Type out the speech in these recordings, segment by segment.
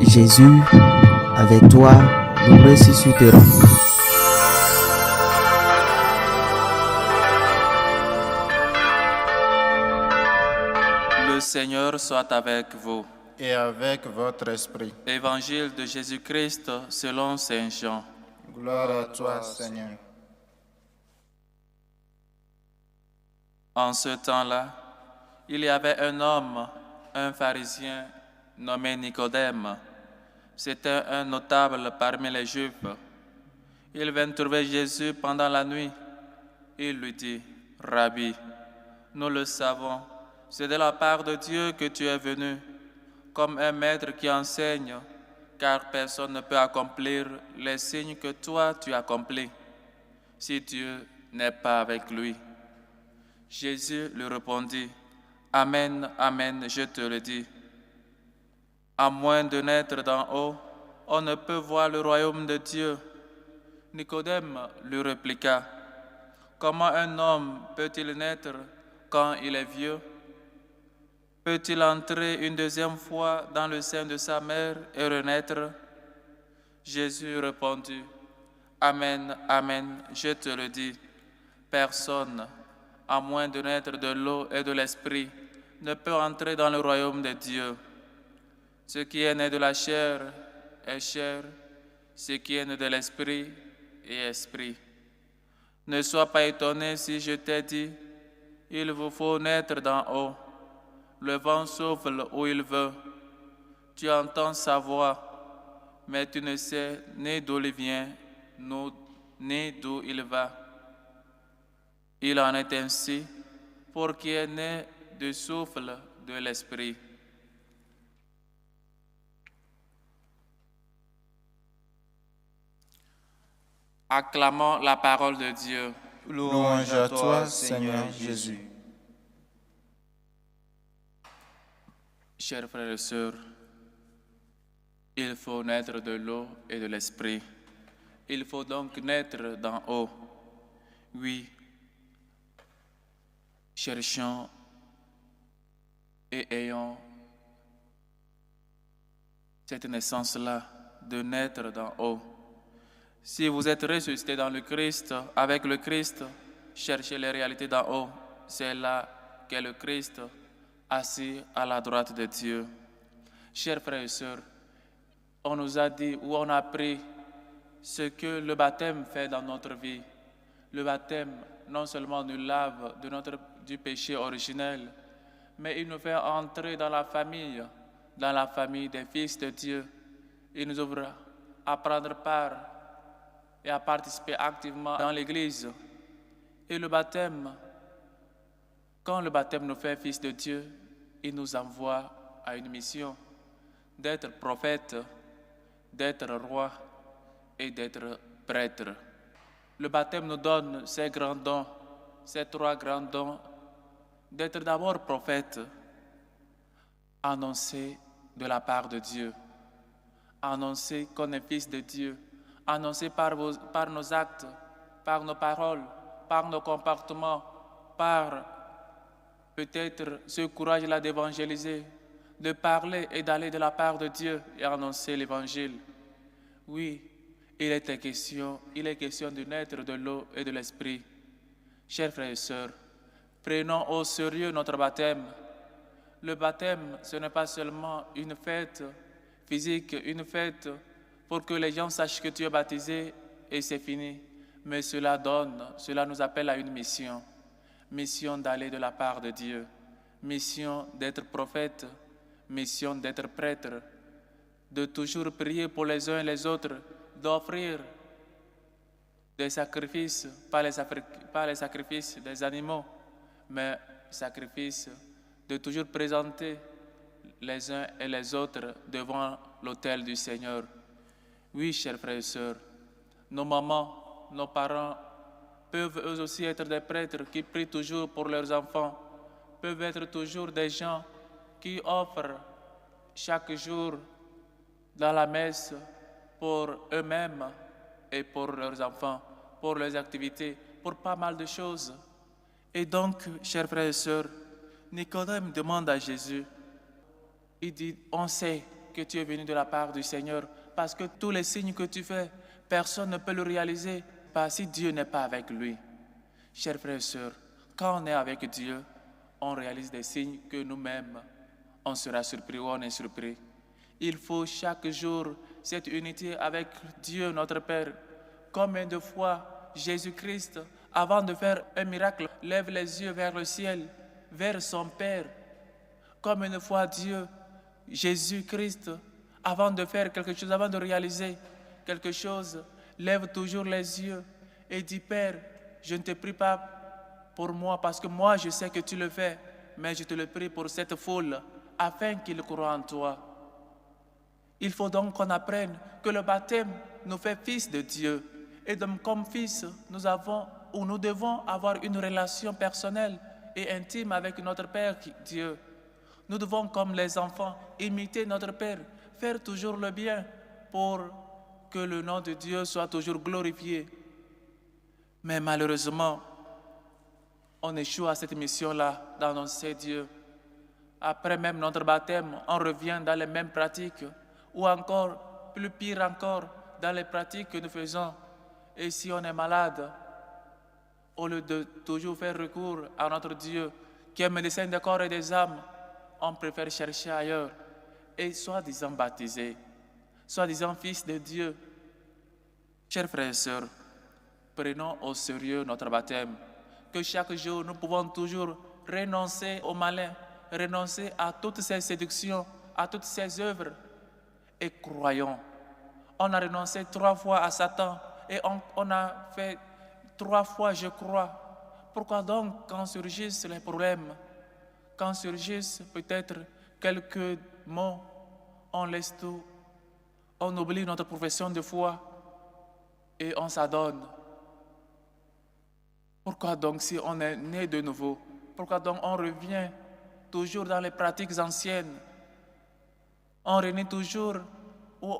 Jésus, avec toi, nous ressusciterons. Le Seigneur soit avec vous. Et avec votre esprit. Évangile de Jésus-Christ selon Saint Jean. Gloire à toi, Seigneur. En ce temps-là, il y avait un homme, un pharisien nommé Nicodème. C'était un notable parmi les Juifs. Il vint trouver Jésus pendant la nuit. Il lui dit, « Rabbi, nous le savons, c'est de la part de Dieu que tu es venu, comme un maître qui enseigne, car personne ne peut accomplir les signes que toi tu accomplis, si Dieu n'est pas avec lui. » Jésus lui répondit, « Amen, amen, je te le dis. À moins de naître d'en haut, on ne peut voir le royaume de Dieu. » Nicodème lui répliqua, « Comment un homme peut-il naître quand il est vieux? Peut-il entrer une deuxième fois dans le sein de sa mère et renaître? » Jésus répondit, « Amen, amen, je te le dis. Personne, à moins de naître de l'eau et de l'esprit, ne peut entrer dans le royaume de Dieu. Ce qui est né de la chair est chair, ce qui est né de l'esprit est esprit. Ne sois pas étonné si je t'ai dit, il vous faut naître d'en haut. Le vent souffle où il veut. Tu entends sa voix, mais tu ne sais ni d'où il vient, ni d'où il va. Il en est ainsi pour qui est né du souffle de l'esprit. Acclamons la parole de Dieu. Louange à toi, Seigneur Jésus. Chers frères et sœurs, il faut naître de l'eau et de l'esprit. Il faut donc naître d'en haut. Oui, cherchons et ayons cette naissance-là de naître d'en haut. Si vous êtes ressuscité dans le Christ, avec le Christ, cherchez les réalités d'en haut. C'est là qu'est le Christ, assis à la droite de Dieu. Chers frères et sœurs, on nous a dit ou on a appris ce que le baptême fait dans notre vie. Le baptême, non seulement nous lave du péché originel, mais il nous fait entrer dans la famille des fils de Dieu. Il nous ouvre à prendre part et à participer activement dans l'Église. Et le baptême, quand le baptême nous fait fils de Dieu, il nous envoie à une mission d'être prophète, d'être roi et d'être prêtre. Le baptême nous donne ces grands dons, ces trois grands dons, d'être d'abord prophète, annoncer de la part de Dieu, annoncer qu'on est fils de Dieu, annoncer par nos actes, par nos paroles, par nos comportements, par peut-être ce courage-là d'évangéliser, de parler et d'aller de la part de Dieu et annoncer l'évangile. Oui, il est question de naître de l'eau et de l'esprit. Chers frères et sœurs, prenons au sérieux notre baptême. Le baptême, ce n'est pas seulement une fête physique, une fête pour que les gens sachent que tu es baptisé et c'est fini. Mais cela nous appelle à une mission. Mission d'aller de la part de Dieu. Mission d'être prophète. Mission d'être prêtre. De toujours prier pour les uns et les autres. D'offrir des sacrifices, pas les sacrifices des animaux, mais sacrifices de toujours présenter les uns et les autres devant l'autel du Seigneur. Oui, chers frères et sœurs, nos mamans, nos parents peuvent eux aussi être des prêtres qui prient toujours pour leurs enfants, peuvent être toujours des gens qui offrent chaque jour dans la messe pour eux-mêmes et pour leurs enfants, pour leurs activités, pour pas mal de choses. Et donc, chers frères et sœurs, Nicodème demande à Jésus, il dit, on sait que tu es venu de la part du Seigneur, parce que tous les signes que tu fais, personne ne peut le réaliser, pas si Dieu n'est pas avec lui. Chers frères et sœurs, quand on est avec Dieu, on réalise des signes que nous-mêmes, on sera surpris ou on est surpris. Il faut chaque jour cette unité avec Dieu, notre Père. Combien de fois Jésus-Christ, avant de faire un miracle, lève les yeux vers le ciel, vers son Père. Combien de fois Dieu, Jésus-Christ, avant de faire quelque chose, avant de réaliser quelque chose, lève toujours les yeux et dit, Père, je ne te prie pas pour moi, parce que moi je sais que tu le fais, mais je te le prie pour cette foule, afin qu'ils croient en toi. Il faut donc qu'on apprenne que le baptême nous fait fils de Dieu. Et donc, comme fils, nous devons avoir une relation personnelle et intime avec notre Père Dieu. Nous devons, comme les enfants, imiter notre Père, faire toujours le bien pour que le nom de Dieu soit toujours glorifié. Mais malheureusement, on échoue à cette mission-là d'annoncer Dieu. Après même notre baptême, on revient dans les mêmes pratiques, ou encore, plus pire encore, dans les pratiques que nous faisons. Et si on est malade, au lieu de toujours faire recours à notre Dieu, qui est médecin des corps et des âmes, on préfère chercher ailleurs et soi-disant baptisé, soi-disant fils de Dieu. Chers frères et sœurs, prenons au sérieux notre baptême, que chaque jour nous pouvons toujours renoncer au malin, renoncer à toutes ces séductions, à toutes ces œuvres, et croyons. On a renoncé 3 fois à Satan et on a fait 3 fois je crois. Pourquoi donc quand surgissent les problèmes, quand surgissent peut-être quelques mots, on laisse tout, on oublie notre profession de foi et on s'adonne? Pourquoi donc si on est né de nouveau, pourquoi donc on revient toujours dans les pratiques anciennes? On renie toujours, ou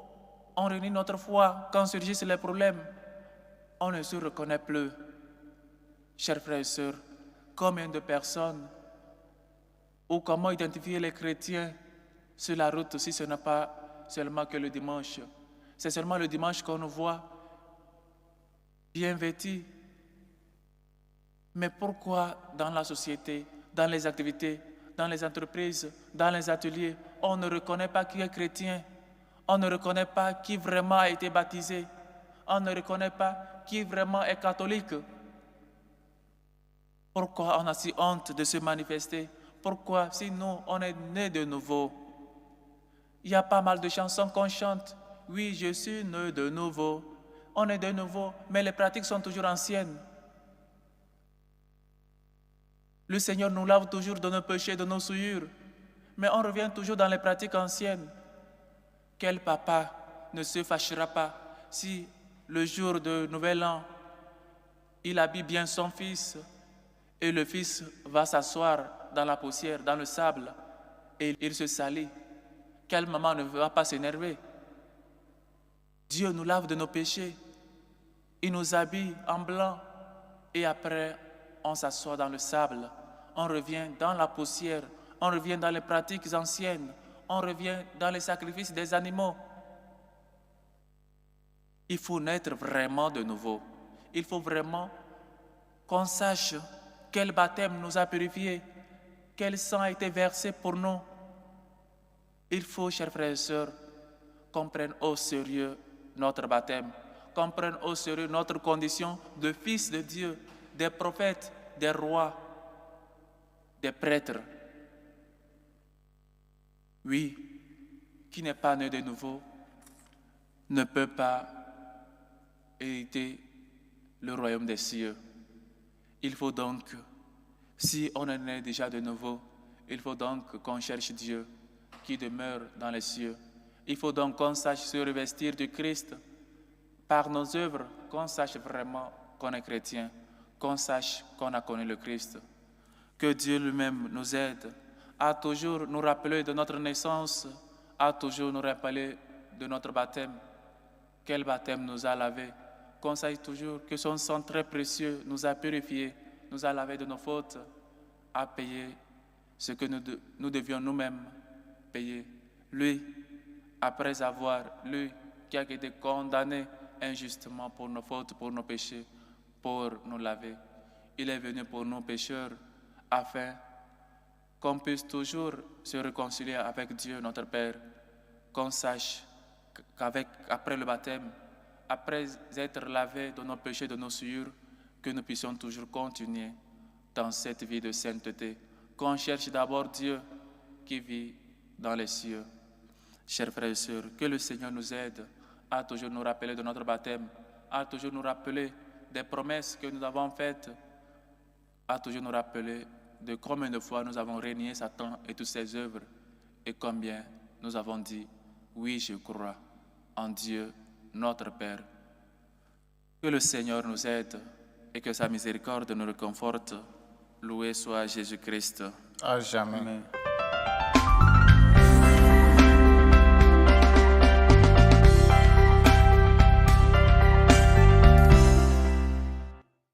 on renie notre foi quand surgissent les problèmes. On ne se reconnaît plus. Chers frères et sœurs, combien de personnes, ou comment identifier les chrétiens sur la route si ce n'est pas seulement que le dimanche? C'est seulement le dimanche qu'on nous voit bien vêtus. Mais pourquoi dans la société, dans les activités, dans les entreprises, dans les ateliers, on ne reconnaît pas qui est chrétien? On ne reconnaît pas qui vraiment a été baptisé? On ne reconnaît pas qui vraiment est catholique? Pourquoi on a si honte de se manifester? Pourquoi, si nous, on est nés de nouveau? Il y a pas mal de chansons qu'on chante. Oui, je suis né de nouveau. On est de nouveau, mais les pratiques sont toujours anciennes. Le Seigneur nous lave toujours de nos péchés, de nos souillures, mais on revient toujours dans les pratiques anciennes. Quel papa ne se fâchera pas si le jour de Nouvel An, il habille bien son fils et le fils va s'asseoir dans la poussière, dans le sable et il se salit? Quelle maman ne va pas s'énerver? Dieu nous lave de nos péchés, il nous habille en blanc et après on s'assoit dans le sable, on revient dans la poussière, on revient dans les pratiques anciennes, on revient dans les sacrifices des animaux. Il faut naître vraiment de nouveau. Il faut vraiment qu'on sache quel baptême nous a purifiés, quel sang a été versé pour nous. Il faut, chers frères et sœurs, qu'on prenne au sérieux notre baptême, qu'on prenne au sérieux notre condition de fils de Dieu, des prophètes, des rois, des prêtres. Oui, qui n'est pas né de nouveau ne peut pas hériter le royaume des cieux. Il faut donc, si on est né déjà de nouveau, il faut donc qu'on cherche Dieu qui demeure dans les cieux. Il faut donc qu'on sache se revestir du Christ par nos œuvres, qu'on sache vraiment qu'on est chrétien, qu'on sache qu'on a connu le Christ. Que Dieu lui-même nous aide à toujours nous rappeler de notre naissance, à toujours nous rappeler de notre baptême. Quel baptême nous a lavés? Qu'on sache toujours que son sang très précieux nous a purifiés, nous a lavés de nos fautes, a payé ce que nous devions nous-mêmes payer. Lui après avoir, lui qui a été condamné injustement pour nos fautes, pour nos péchés, pour nous laver, il est venu pour nous pécheurs, afin qu'on puisse toujours se réconcilier avec Dieu, notre Père, qu'on sache qu'après le baptême, après être lavés de nos péchés, de nos souillures, que nous puissions toujours continuer dans cette vie de sainteté, qu'on cherche d'abord Dieu qui vit dans les cieux. Chers frères et sœurs, que le Seigneur nous aide à toujours nous rappeler de notre baptême, à toujours nous rappeler des promesses que nous avons faites, à toujours nous rappeler de combien de fois nous avons renié Satan et toutes ses œuvres, et combien nous avons dit, oui, je crois en Dieu, notre Père. Que le Seigneur nous aide et que sa miséricorde nous réconforte. Loué soit Jésus-Christ. À jamais. Amen.